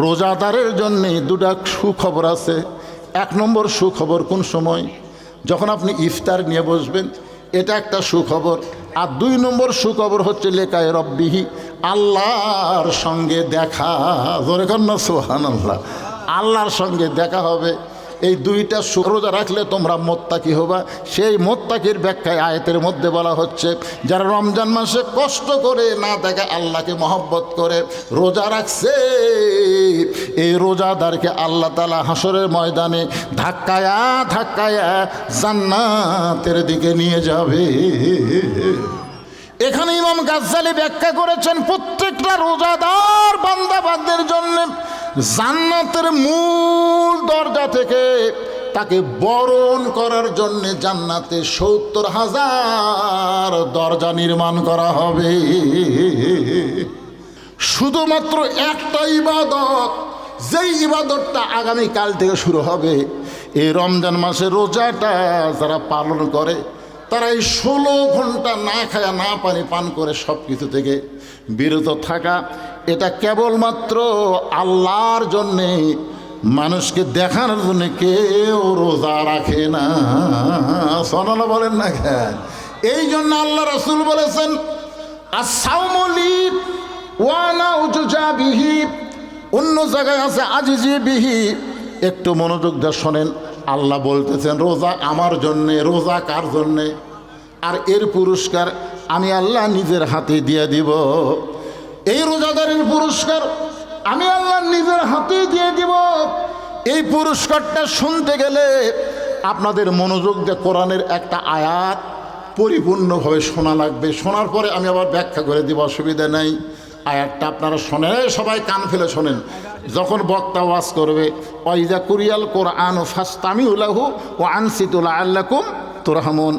রোজাদারের জন্যে দুটা সুখবর আছে। এক নম্বর সুখবর কোন সময়? যখন আপনি ইফতার নিয়ে বসবেন, এটা একটা সুখবর। আর দুই নম্বর সুখবর হচ্ছে লেকায়ে রব্বিহি, আল্লাহর সঙ্গে দেখা। জোরে কন্যা সুবহানাল্লাহ। আল্লাহর সঙ্গে দেখা হবে। এই দুইটা রোজা রাখলে তোমরা মোত্তাকি হবা। সেই মোত্তাকির ব্যাখ্যায় আয়াতের মধ্যে বলা হচ্ছে, যারা রমজান মাসে কষ্ট করে না দেখে আল্লাহকে মহব্বত করে রোজা রাখছে, এই রোজাদারকে আল্লাহ তাআলা হাসরের ময়দানে ধাক্কায়া ধাক্কায়া জান্নাতের দিকে নিয়ে যাবে। এখানে ইমাম গাজ্জালী ব্যাখ্যা করেছেন, প্রত্যেকটা রোজাদার বান্দাবান্দের জন্য জান্নাতের মূল দরজা থেকে তাকে বরণ করার জন্য জান্নাতে ৭০,০০০ দরজা নির্মাণ করা হবে। শুধুমাত্র একটা ইবাদত, যেই ইবাদতটা আগামীকাল থেকে শুরু হবে, এই রমজান মাসে রোজাটা যারা পালন করে তারা এই ১৬ ঘন্টা না খায়া না পানি পান করে সব কিছু থেকে বিরত থাকা, এটা কেবলমাত্র আল্লাহর জন্যে, মানুষকে দেখানোর জন্য কেউ রোজা রাখে না। সুবহানাল্লাহ বলেন না কেন? এই জন্য আল্লাহ রাসূল বলেছেন, আস-সাওমু লি ওয়া আনা উজজা বিহি। অন্য জায়গায় আছে আজিজি বিহি। একটু মনোযোগ দিয়ে শোনেন, আল্লাহ বলতেছেন রোজা আমার জন্যে। রোজা কার জন্যে? আর এর পুরস্কার আমি আল্লাহ নিজের হাতে দিয়ে দিব। এই রোজাদারের পুরস্কার আমি আল্লাহ নিজের হাতে দিয়ে দিব। এই পুরস্কারটা শুনতে গেলে আপনাদের মনোযোগ দিয়ে কোরআনের একটা আয়াত পরিপূর্ণভাবে শোনা লাগবে। শোনার পরে আমি আবার ব্যাখ্যা করে দিব, অসুবিধা নেই। আয়াতটা আপনারা শোনেন, সবাই কান ফেলে শোনেন। যখন বক্তা ওয়াজ করবে, ওয়াইজা কুরিয়াল কোরআন ফাসতামিউ লাহু ওয়া আনসিতু লাআল্লাকুম তুরহামুন,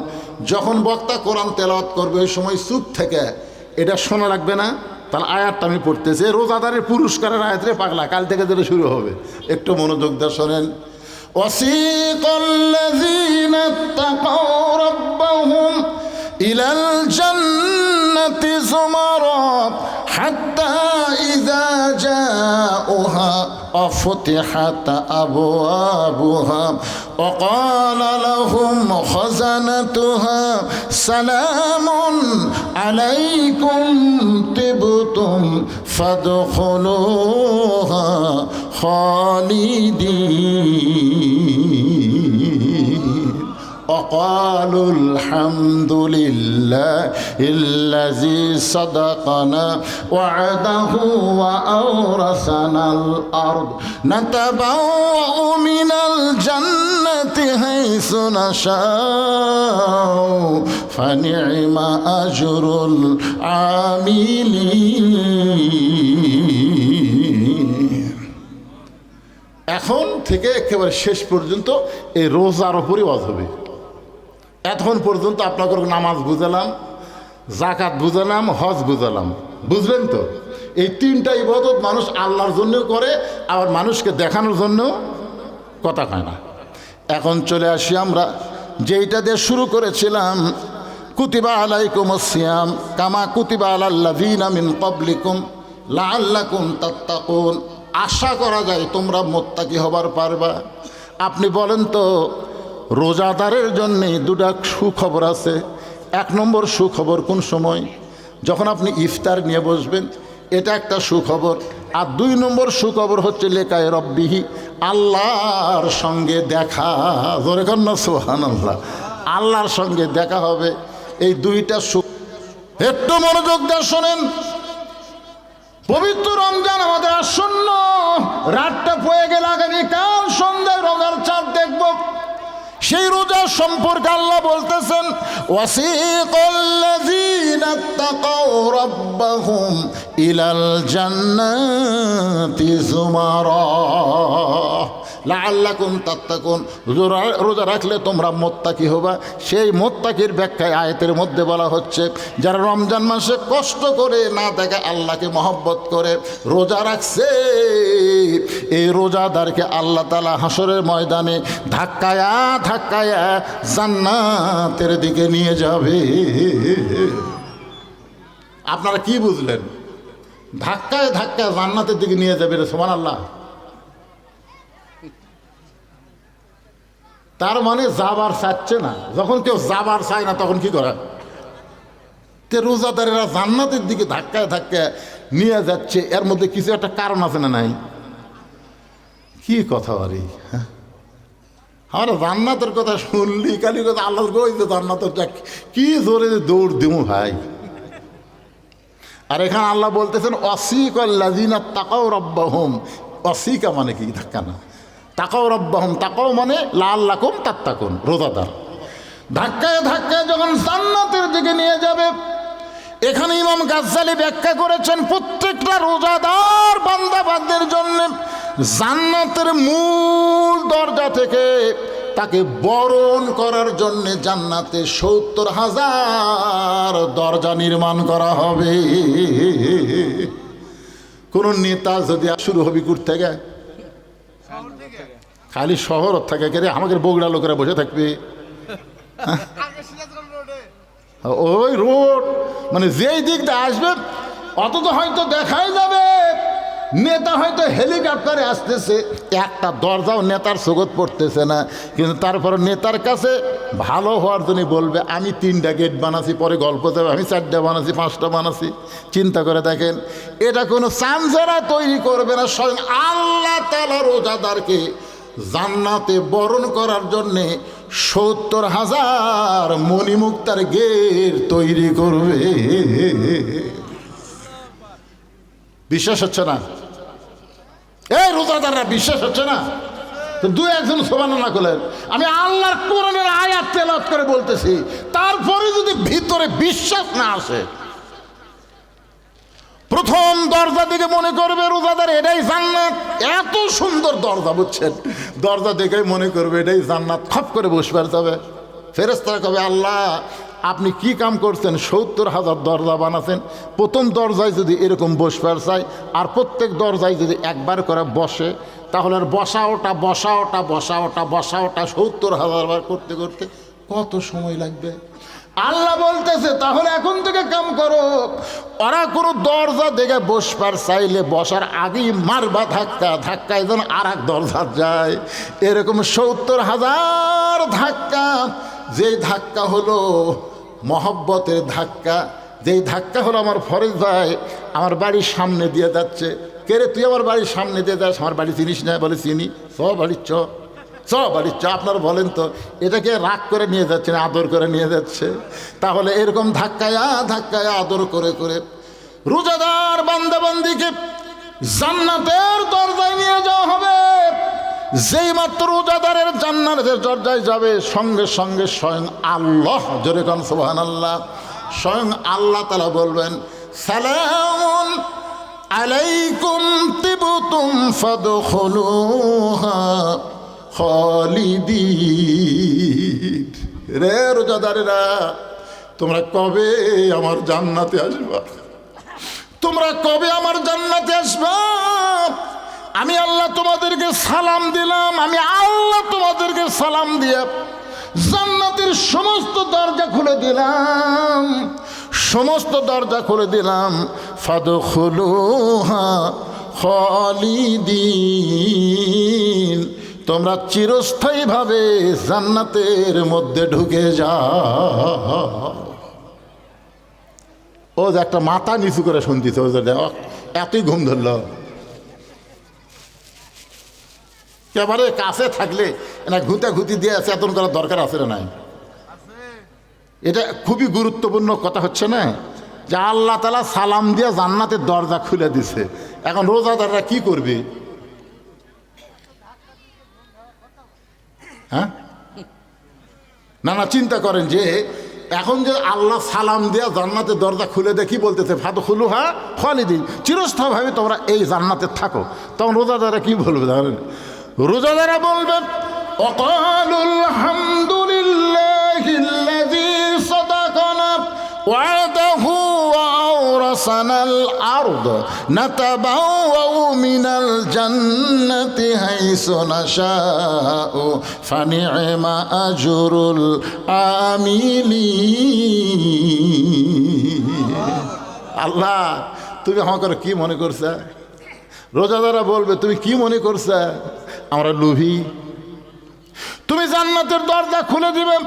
যখন বক্তা কোরআন তেলাওয়াত করবে ওই সময় চুপ থেকে এটা শোনা রাখবে না। তাহলে আয়াতটা আমি পড়তেছি, রোজাদারের পুরস্কারের আয়াতরে পাগলা, কাল থেকে যেটা শুরু হবে। একটু মনোযোগ দিয়ে শোনেন। ওয়াসিকাল্লাযীনা তাকাউ রাব্বাহুম ইলাল জান্নাতি যুমারা হাত্তা ইযা জাউহা আফতিহাত আবওয়াবুহা ওয়া ক্বালা লাহুম খাযানাতুহা সালামুন আলাইকুম তিবতুম ফাদখুলুহা খালিদিন وقالوا الحمد لله الذي صدقنا وعده وأورثنا الأرض نتبوأ من الجنة حيث نشاء فنعم أجر العاملين। এখন থেকে একেবারে শেষ পর্যন্ত এই রোজার উপরই ওয়াজ হবে। এতক্ষণ পর্যন্ত আপনাকে নামাজ বুঝালাম, যাকাত বুঝালাম, হজ বুঝালাম, বুঝলেন তো? এই তিনটা ইবাদত মানুষ আল্লাহর জন্যও করে, আবার মানুষকে দেখানোর জন্যও কথা কয় না। এখন চলে আসি আমরা যেইটা দিয়ে শুরু করেছিলাম, কুতিবা আলাইকুমুস সিয়াম কামা কুতিবা আলাল্লাযীনা মিন ক্বাবলিকুম লাআল্লাকুম তাত্তাকুন। আশা করা যায় তোমরা মোত্তাকি হবার পারবা। আপনি বলেন তো, রোজাদারের জন্যে দুটা সুখবর আছে। এক নম্বর সুখবর কোন সময়? যখন আপনি ইফতার নিয়ে বসবেন, এটা একটা সুখবর। আর দুই নম্বর সুখবর হচ্ছে লেকায়ে রব্বিহি, আল্লাহর সঙ্গে দেখা। জোরে কন্যা সুবহানাল্লাহ। আল্লাহর সঙ্গে দেখা হবে। এই দুইটা সুখ, একটু মনোযোগ দিয়ে শোনেন। পবিত্র রমজান আমাদের আসন্ন, রাতটা পড়ে গেলে আগামীকাল সন্ধ্যায় রোজার চাঁদ দেখব। সেই রোজা সম্পর্কে আল্লাহ বলতেছেন, ওয়াসিকাল্লাযীনা তাকাউ রাব্বাহুম ইলাল জান্নাতি যুমারা লাআল্লাকুম তাত্তাকুন। রোজা রাখলে তোমরা মোত্তাকি হবা। সেই মোত্তাকির ব্যাখ্যায় আয়াতের মধ্যে বলা হচ্ছে, যারা রমজান মাসে কষ্ট করে না দেখে আল্লাহকে মহব্বত করে রোজা রাখছে, এই রোজাদারকে আল্লাহ তাআলা হাসরের ময়দানে ধাক্কায়া ধাক্কায়া জান্নাতের দিকে নিয়ে যাবে। আপনারা কি বুঝলেন? ধাক্কায় ধাক্কায় জান্নাতের দিকে নিয়ে যাবে রে সুবহানাল্লাহ। তার মানে যাবার চাচ্ছে না। যখন কেউ যাবার চায় না তখন কি করে? তে রোজাদারেরা জান্নাতের দিকে ধাক্কায় ধাক্কায় নিয়ে যাচ্ছে, এর মধ্যে কিছু একটা কারণ আছে না নাই? কি কথা বলি, হ্যাঁ? আমরা জান্নাতের কথা শুনলি কালি কথা আল্লাহ গই যে জান্নাতের কি জোরে দৌড় দিমু ভাই। আর এখানে আল্লাহ বলতেছেন অসিকাল্লাযিনা তাকাউ রাব্বাহুম। অসিকা মানে কি? ধাক্কা না। তাকাউ রাব্বাহুম, তাকাও মানে লাআল্লাকুম তাত্তাকুন, রোজাদার ধাক্কায় ধাক্কায় যখন জান্নাতের দিকে নিয়ে যাবে। এখানে ইমাম গাজ্জালী ব্যাখ্যা করেছেন প্রত্যেকটা রোজাদার বান্দাবান্দের জন্য জান্নাতের মূল দরজা থেকে তাকে বরণ করার জন্য জান্নাতে ৭০,০০০ দরজা নির্মাণ করা হবে। কোন নেতা যদি শুরু হবে কুর থেকে, খালি শহর থেকে কে আমাদের বগুড়া লোকেরা বসে থাকবে ওই রোড, মানে যেই দিক দিয়ে আসবে অত তো হয়তো দেখাই যাবে নেতা হয়তো হেলিকপ্টারে আসতেছে, একটা দরজাও নেতার চোখত পড়তেছে না, কিন্তু তারপর নেতার কাছে ভালো হওয়ার জন্য বলবে আমি 3টা গেট বানাছি, পরে গল্প দেবে আমি 4টা বানাছি, 5টা বানাছি। চিন্তা করে দেখেন, এটা কোনো চামচারা তৈরি করবে না, স্বয়ং আল্লাহ তাআলা রোজাদারকে জান্নাতে বরণ করার জন্যে ৭০,০০০ মণিমুক্তার গেট তৈরি করবে। বিশ্বাস হচ্ছে না? এই রোজাদাররা বিশ্বাস হচ্ছে না? তো 2-1 সুবহানাল্লাহ করলেন। আমি আল্লাহর কোরআনের আয়াত তেলাওয়াত করে বলতেছি, তারপরে যদি ভিতরে বিশ্বাস না আসে, প্রথম দরজা দিকে মনে করবে রোজাদার এটাই জান্নাত। এত সুন্দর দরজা, বুঝছেন? দরজা দেখেই মনে করবে এটাই জান্নাত, খপ করে বসবার যাবে। ফেরেশতারা কবে আল্লাহ আপনি কি কাম করছেন, ৭০,০০০ দরজা বানাছেন, প্রথম দরজায় যদি এরকম বসবার চাই আর প্রত্যেক দরজায় যদি একবার করে বসে, তাহলে আর বসা ওটা ৭০,০০০ বার করতে করতে কত সময় লাগবে? আল্লাহ বলতেছে তাহলে এখন থেকে কাম করো, ওরা কোনো দরজা দেখে বসবার চাইলে বসার আগেই মারবা ধাক্কা, ধাক্কায় যেন আর এক দরজা যায়, এরকম ৭০,০০০ ধাক্কা। যেই ধাক্কা হলো মহব্বতের ধাক্কা, যেই ধাক্কা হলো আমার ফরিদ ভাই আমার বাড়ির সামনে দিয়ে যাচ্ছে, কে রে তুই আমার বাড়ির সামনে দিয়ে যাস, আমার বাড়ি চিনিস না? বলে চিনি। বাড়ির বাড়ির আপনারা বলেন তো, এটাকে রাগ করে নিয়ে যাচ্ছে না আদর করে নিয়ে যাচ্ছে? তাহলে এরকম ধাক্কায় ধাক্কায় আদর করে করে রোজাদার বান্দাবান্দিকে জান্নাতের দরজায় নিয়ে যাওয়া হবে। যেই মাত্র রোজাদারের জান্নাতের দরজায় যাবে, সঙ্গে সঙ্গে স্বয়ং আল্লাহ, জোরে কান সুবহানাল্লাহ, স্বয়ং আল্লাহ তাআলা বলবেন সালামুন আলাইকুম তিবতুম ফাদখুলুহা খালিদিন। রে রোজাদারেরা, তোমরা কবে আমার জান্নাতে আসবা? তোমরা কবে আমার জান্নাতে আসবা? আমি আল্লাহ তোমাদেরকে সালাম দিলাম, আমি আল্লাহ তোমাদেরকে সালাম দিয়ে জান্নাতের সমস্ত দরজা খুলে দিলাম, সমস্ত দরজা খুলে দিলাম। ফাদখুলুহা খালিদিন, তোমরা চিরস্থায়ীভাবে জান্নাতের মধ্যে ঢুকে যাও। ও যে একটা মাথা নিচু করে শুনতেছে, ও যে এতই ঘুম ধরল। এবারে কাছে থাকলে না ঘুতি দিয়ে চেতন করার দরকার আছে না নাই? এটা খুবই গুরুত্বপূর্ণ কথা হচ্ছে না, যে আল্লাহ তাআলা সালাম দিয়ে জান্নাতের দরজা খুলে দিছে। এখন রোজাদাররা কি করবে? হ্যাঁ না চিন্তা করেন যে এখন যে আল্লাহ সালাম দিয়া জান্নাতের দরজা খুলে দিয়ে কি বলতেছে, ফাদখুলুহা খালিদিন, চিরস্থায়ীভাবে তোমরা এই জান্নাতে থাকো। তখন রোজাদাররা কি বলবে জানেন? রোজাদাররা বলবেন ওয়াকালুল হামদুলিল্লাহিল্লাযী সাদাকানা ওয়াদাহু ওয়া আওরাসানাল আরদ নাতাবাওয়াউ মিনাল জান্নাতি হাইসু নাশাউ ফানি'মা আজরুল আমিলিন। আল্লাহ তুমি আমাকে কি মনে করছে? রোজাদাররা বলবে তুমি কি মনে করছে? আমরা লোভী। তুমি জান্নাতের দরজা খুলে দিবে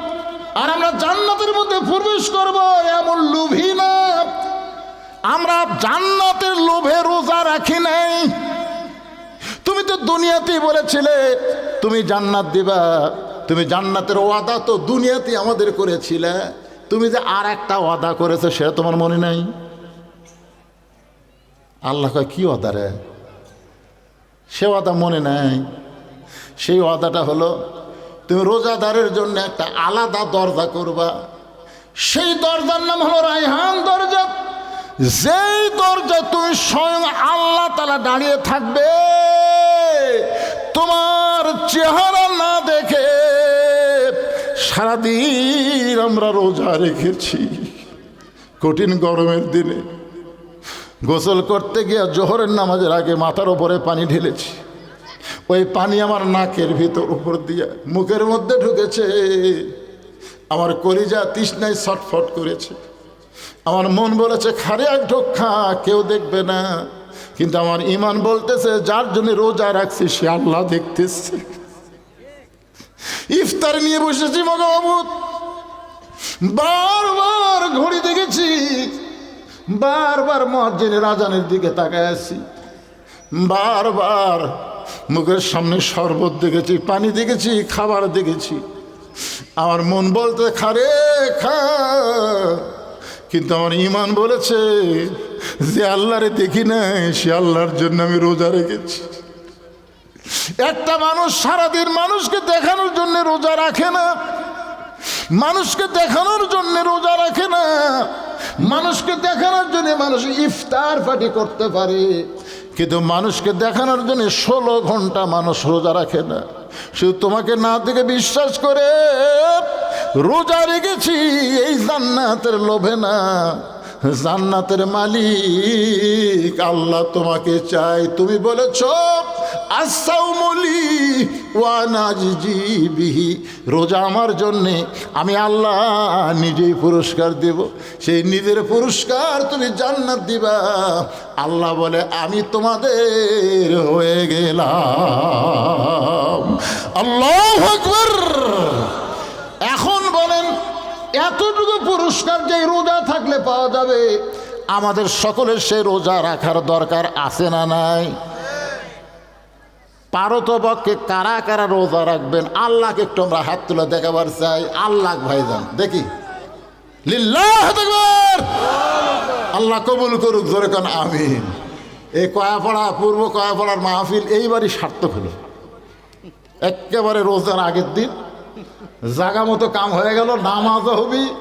আর আমরা জান্নাতের মধ্যে প্রবেশ করব, এমন লোভী না। আমরা জান্নাতের লোভে রোজা রাখি নাই। তুমি তো দুনিয়াতেই বলেছিলে তুমি জান্নাত দিবা, তুমি জান্নাতের ওয়াদা তো দুনিয়াতেই আমাদের করেছিলে। তুমি যে আর একটা ওয়াদা করেছো সেটা তোমার মনে নাই? আল্লাহ কয় কি ওয়াদা রে? সে ওয়াদা মনে নাই। সেই ওয়াদাটা হলো তুমি রোজাদারের জন্য একটা আলাদা দরজা করবা। সেই দরজার নাম হলো রায়হান দরজা। যেই দরজা তুমি স্বয়ং আল্লাহ তাআলা দাঁড়িয়ে থাকবে, তোমার চেহারা না দেখে। সারাদিন আমরা রোজা রেখেছি, কঠিন গরমের দিনে গোসল করতে গিয়ে জোহরের নামাজের আগে মাথার উপরে পানি ঢেলেছি। ওই পানি আমার নাকের ভিতর উপর দিয়ে মুখের মধ্যে ঢুকেছে। আমার কলিজা তৃষ্ণায় ছটফট করেছে। আমার মন বলেছে খারে এক ঢোক খা, কেউ দেখবে না। কিন্তু আমার ইমান বলতেছে যার জন্য রোজা রাখছি সে আল্লাহ দেখতেছে। ইফতার নিয়ে বসেছি মগাবুত, বারবার ঘড়ি দেখেছি, বারবার মুয়াজ্জিনের আজানের দিকে তাকায় আছি, বারবার মুখের সামনে শরবত দেখেছি, পানি দেখেছি, খাবার দেখেছি। আমার মন বলতে খারে খা, কিন্তু আমার ইমান বলেছে যে আল্লাহরে দেখি নাই সে আল্লাহর জন্য আমি রোজা রেখেছি। একটা মানুষ সারাদিন মানুষকে দেখানোর জন্য রোজা রাখে না, মানুষকে দেখানোর জন্য রোজা রাখে না। মানুষকে দেখানোর জন্য মানুষ ইফতার পার্টি করতে পারে, কিন্তু মানুষকে দেখানোর জন্য 16 ঘন্টা মানুষ রোজা রাখে না। শুধু তোমাকে না দেখে বিশ্বাস করে রোজা রেখেছি এই জান্নাতের লোভে না। জান্নাতের মালিক আল্লাহ তোমাকে চাই। তুমি বলেছ আসাউমুলি ওয়া নাজি বিহি, রোজা আমার জন্যে, আমি আল্লাহ নিজেই পুরস্কার দেব। সেই নিজের পুরস্কার তুমি জান্নাত দিবা। আল্লাহ বলে আমি তোমাদের হয়ে গেলাম। আল্লাহু আকবার। এখন বলেন এতটুকু পুরস্কার যে রোজা থাকলে পাওয়া যাবে, আমাদের সকলের সেই রোজা রাখার দরকার আছে না নাই? পারতপক্ষে কারা কারা রোজা রাখবেন আল্লাহকে একটু আমরা হাত তুলে দেখাবার চাই। আল্লাহ ভাইজান দেখি, লিল্লাহু আকবার। আল্লাহ কবুল করুক, জোরে কোন আমিন। এই কয়াপাড়া পূর্ব কয়াপাড়ার মাহফিল এইবারই সার্থক হলো। একেবারে রোজার আগের দিন জাগা মতো কাম হয়ে গেল, নামাজও হবি,